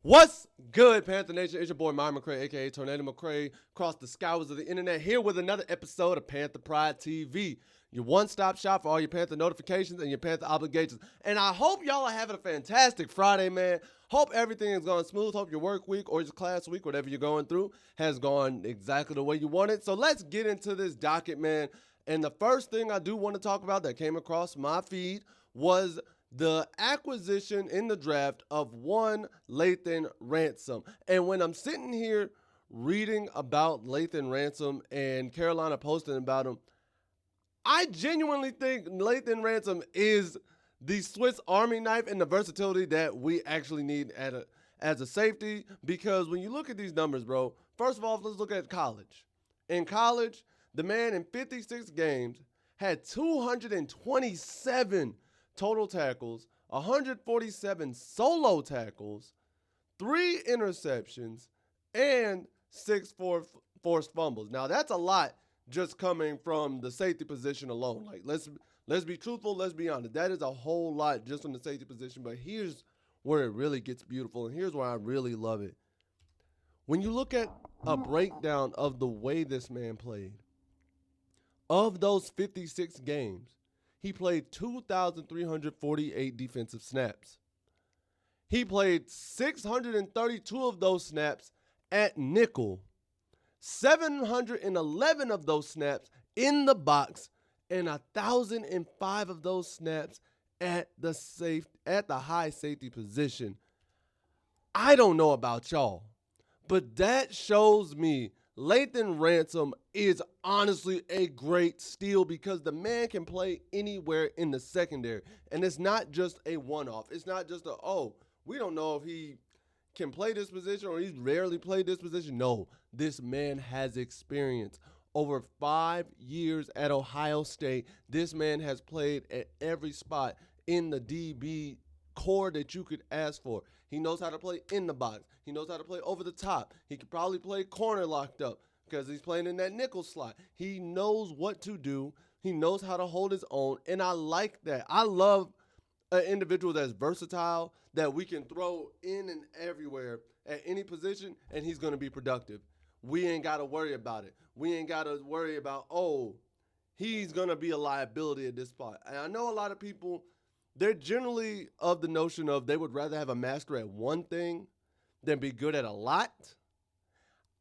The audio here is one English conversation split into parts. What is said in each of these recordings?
What's good, Panther Nation? It's your boy Myron McRae, aka Tornado McRae, across the skyways of the internet, here with another episode of Panther Pride TV, your one-stop shop for all your Panther notifications and your Panther obligations. And I hope y'all are having a fantastic Friday, man. Hope everything is going smooth. Hope your work week or your class week, whatever you're going through, has gone exactly the way you want it. So let's get into this docket, man. And the first thing I do want to talk about that came across my feed was the acquisition in the draft of one Lathan Ransom. And when I'm sitting here reading about Lathan Ransom and Carolina posting about him, I genuinely think Lathan Ransom is the Swiss Army knife and the versatility that we actually need as a safety. Because when you look at these numbers, bro, first of all, let's look at college. In college, the man in 56 games had 227 total tackles, 147 solo tackles, 3 interceptions, and 6 forced fumbles. Now that's a lot just coming from the safety position alone. Like let's be truthful, let's be honest. That is a whole lot just from the safety position. But here's where it really gets beautiful, and here's where I really love it. When you look at a breakdown of the way this man played, of those 56 games, he played 2,348 defensive snaps. He played 632 of those snaps at nickel, 711 of those snaps in the box, and 1,005 of those snaps at the high safety position. I don't know about y'all, but that shows me Lathan Ransom is honestly a great steal because the man can play anywhere in the secondary. And it's not just a one-off. It's not just we don't know if he can play this position or he's rarely played this position. No, this man has experience. Over 5 years at Ohio State, this man has played at every spot in the DB core that you could ask for. He knows how to play in the box. He knows how to play over the top. He could probably play corner locked up because he's playing in that nickel slot. He knows what to do. He knows how to hold his own, and I like that. I love an individual that's versatile, that we can throw in and everywhere at any position, and he's going to be productive. We ain't got to worry about it. We ain't got to worry about, he's going to be a liability at this spot. And I know a lot of people, they're generally of the notion of they would rather have a master at one thing than be good at a lot.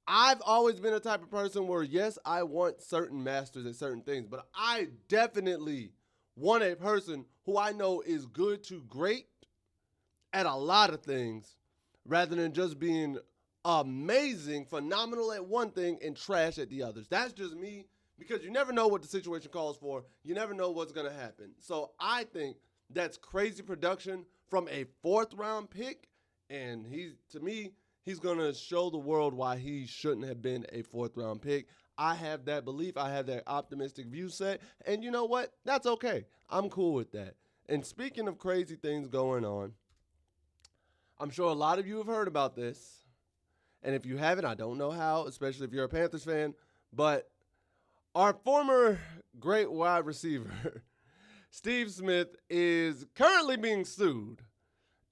I've always been a type of person where, yes, I want certain masters at certain things, but I definitely want a person who I know is good to great at a lot of things rather than just being amazing, phenomenal at one thing and trash at the others. That's just me because you never know what the situation calls for. You never know what's going to happen. So I think that's crazy production from a 4th-round pick, and he's going to show the world why he shouldn't have been a 4th-round pick. I have that belief. I have that optimistic view set, and you know what? That's okay. I'm cool with that. And speaking of crazy things going on, I'm sure a lot of you have heard about this, and if you haven't, I don't know how, especially if you're a Panthers fan, but our former great wide receiver, Steve Smith, is currently being sued.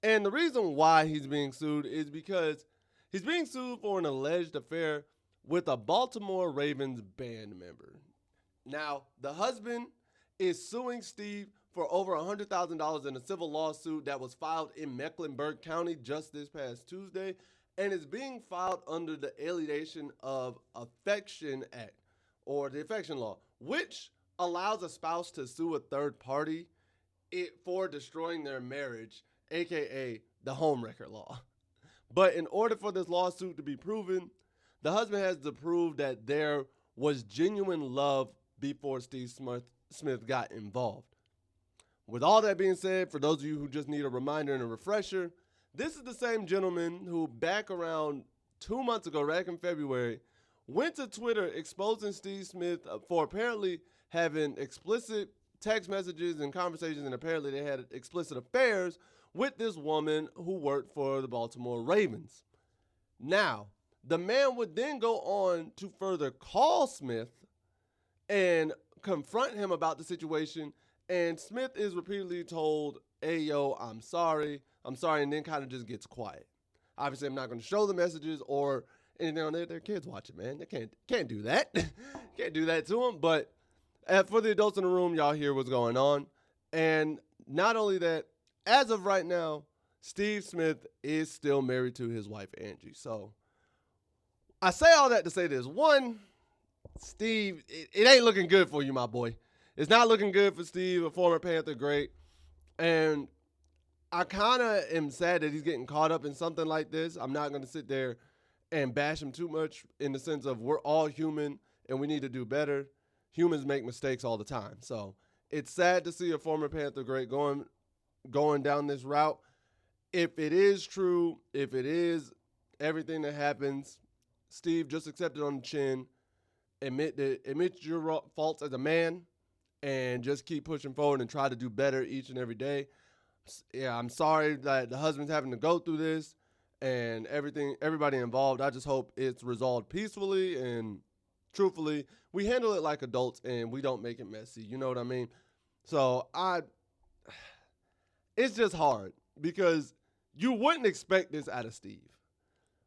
And the reason why he's being sued is because he's being sued for an alleged affair with a Baltimore Ravens band member. Now, the husband is suing Steve for over $100,000 in a civil lawsuit that was filed in Mecklenburg County just this past Tuesday, and is being filed under the Alienation of Affection Act, or the Affection Law, which allows a spouse to sue a third party for destroying their marriage, aka the homewrecker law. But in order for this lawsuit to be proven, the husband has to prove that there was genuine love before Steve Smith got involved. With all that being said, for those of you who just need a reminder and a refresher, this is the same gentleman who back around 2 months ago, back in February, went to Twitter exposing Steve Smith for apparently having explicit text messages and conversations, and apparently they had explicit affairs with this woman who worked for the Baltimore Ravens. Now, the man would then go on to further call Smith and confront him about the situation, and Smith is repeatedly told, hey, yo, I'm sorry, and then kind of just gets quiet. Obviously, I'm not going to show the messages or anything on there. Their kids watching, man. They can't do that. Can't do that to them. But for the adults in the room, y'all hear what's going on. And not only that, as of right now, Steve Smith is still married to his wife, Angie. So I say all that to say this. One, Steve, it ain't looking good for you, my boy. It's not looking good for Steve, a former Panther great. And I kind of am sad that he's getting caught up in something like this. I'm not going to sit there and bash him too much in the sense of we're all human and we need to do better. Humans make mistakes all the time. So it's sad to see a former Panther great going down this route. If it is true, if it is everything that happens, Steve, just accept it on the chin. Admit your faults as a man and just keep pushing forward and try to do better each and every day. Yeah, I'm sorry that the husband's having to go through this and everybody involved. I just hope it's resolved peacefully and truthfully. We handle it like adults and we don't make it messy. You know what I mean? So it's just hard because you wouldn't expect this out of Steve.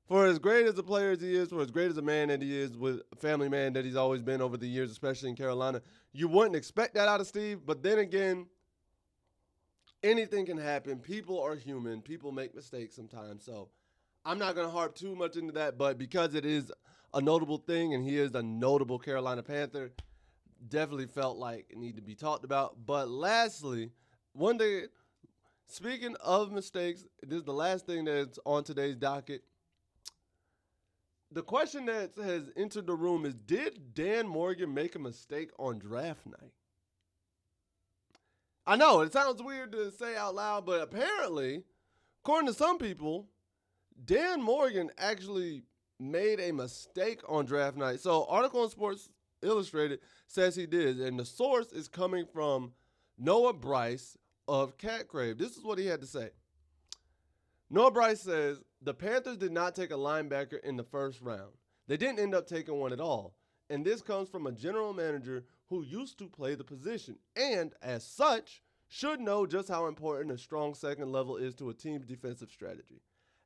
For as great as a player as he is, for as great as a man that he is, with a family man that he's always been over the years, especially in Carolina, you wouldn't expect that out of Steve. But then again, anything can happen. People are human. People make mistakes sometimes. So I'm not going to harp too much into that. But because it is a notable thing and he is a notable Carolina Panther, definitely felt like it needed to be talked about. But lastly, one day, speaking of mistakes, this is the last thing that's on today's docket. The question that has entered the room is, did Dan Morgan make a mistake on draft night? I know, it sounds weird to say out loud, but apparently, according to some people, Dan Morgan actually made a mistake on draft night. So, article on Sports Illustrated says he did, and the source is coming from Noah Bryce of Cat Crave. This is what he had to say. Noah Bryce says, the Panthers did not take a linebacker in the first round. They didn't end up taking one at all. And this comes from a general manager who used to play the position and, as such, should know just how important a strong second level is to a team's defensive strategy.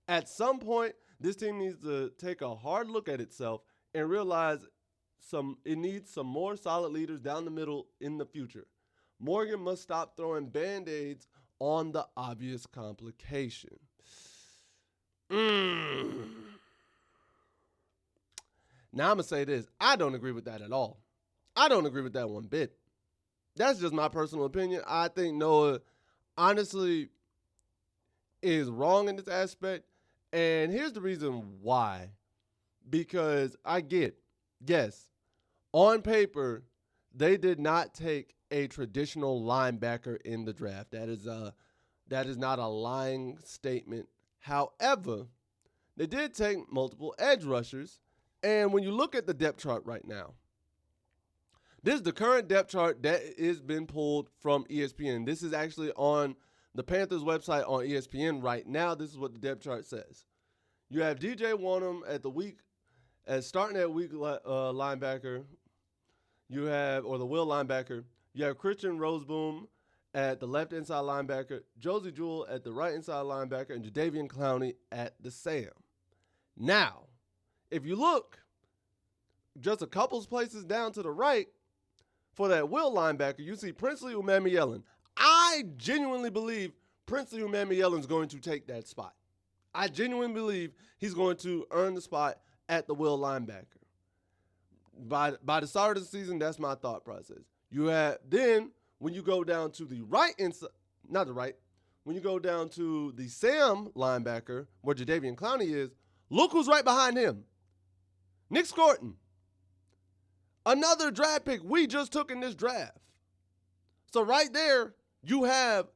At some point, this team needs to take a hard look at itself and realize it needs some more solid leaders down the middle in the future. Morgan must stop throwing Band-Aids on the obvious complication. Now I'm going to say this. I don't agree with that at all. I don't agree with that one bit. That's just my personal opinion. I think Noah honestly is wrong in this aspect. And here's the reason why. Because yes, on paper, they did not take a traditional linebacker in the draft. That is not a lying statement. However, they did take multiple edge rushers. And when you look at the depth chart right now, this is the current depth chart that has been pulled from ESPN. This is actually on the Panthers website on ESPN right now. This is what the depth chart says. You have DJ Wonnum starting at weak linebacker. You have, or the will linebacker. You have Christian Roseboom at the left inside linebacker, Josie Jewell at the right inside linebacker, and Jadeveon Clowney at the Sam. Now, if you look just a couple places down to the right for that will linebacker, you see Princely Umanmielen. I genuinely believe Princely Umanmielen is going to take that spot. I genuinely believe he's going to earn the spot at the will linebacker. By the start of the season, that's my thought process. Then when you go down to the right inside, not the right, when you go down to the Sam linebacker, where Jadeveon Clowney is, look who's right behind him. Nick Scorton. Another draft pick we just took in this draft. So right there, you have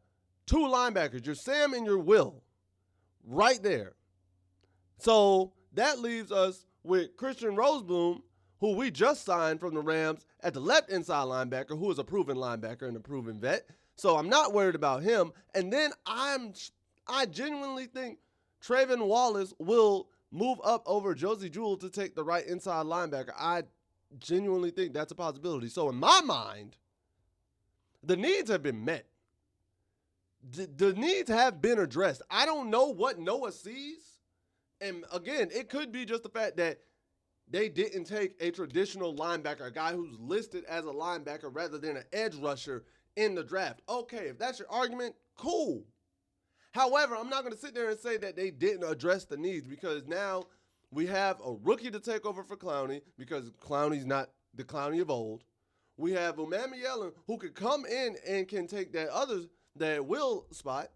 two linebackers, your Sam and your Will, right there. So that leaves us with Christian Roseboom, who we just signed from the Rams at the left inside linebacker, who is a proven linebacker and a proven vet. So I'm not worried about him. And then I genuinely think Trayvon Wallace will move up over Josie Jewell to take the right inside linebacker. I genuinely think that's a possibility. So in my mind, the needs have been met. The needs have been addressed. I don't know what Noah sees And again, it could be just the fact that they didn't take a traditional linebacker, a guy who's listed as a linebacker rather than an edge rusher in the draft. Okay, if that's your argument, cool. However, I'm not going to sit there and say that they didn't address the needs, because now we have a rookie to take over for Clowney because Clowney's not the Clowney of old. We have Umami Yellen who could come in and can take that will spot.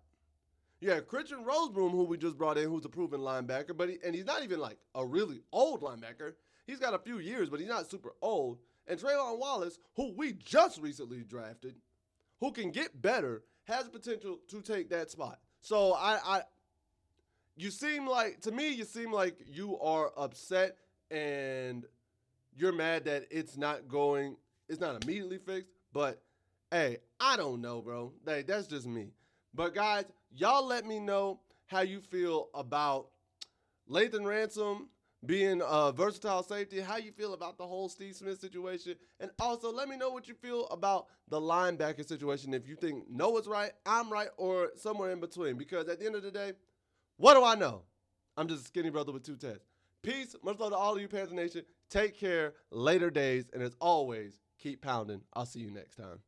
You have Christian Rosebroom, who we just brought in, who's a proven linebacker, but he's not even like a really old linebacker. He's got a few years, but he's not super old. And Traylon Wallace, who we just recently drafted, who can get better, has potential to take that spot. So you seem like you are upset and you're mad that it's not immediately fixed. But hey, I don't know, bro. That's just me. But guys, y'all let me know how you feel about Lathan Ransom being a versatile safety, how you feel about the whole Steve Smith situation, and also let me know what you feel about the linebacker situation. If you think Noah's right, I'm right, or somewhere in between. Because at the end of the day, what do I know? I'm just a skinny brother with two tests. Peace. Much love to all of you, Panther Nation. Take care. Later days. And as always, keep pounding. I'll see you next time.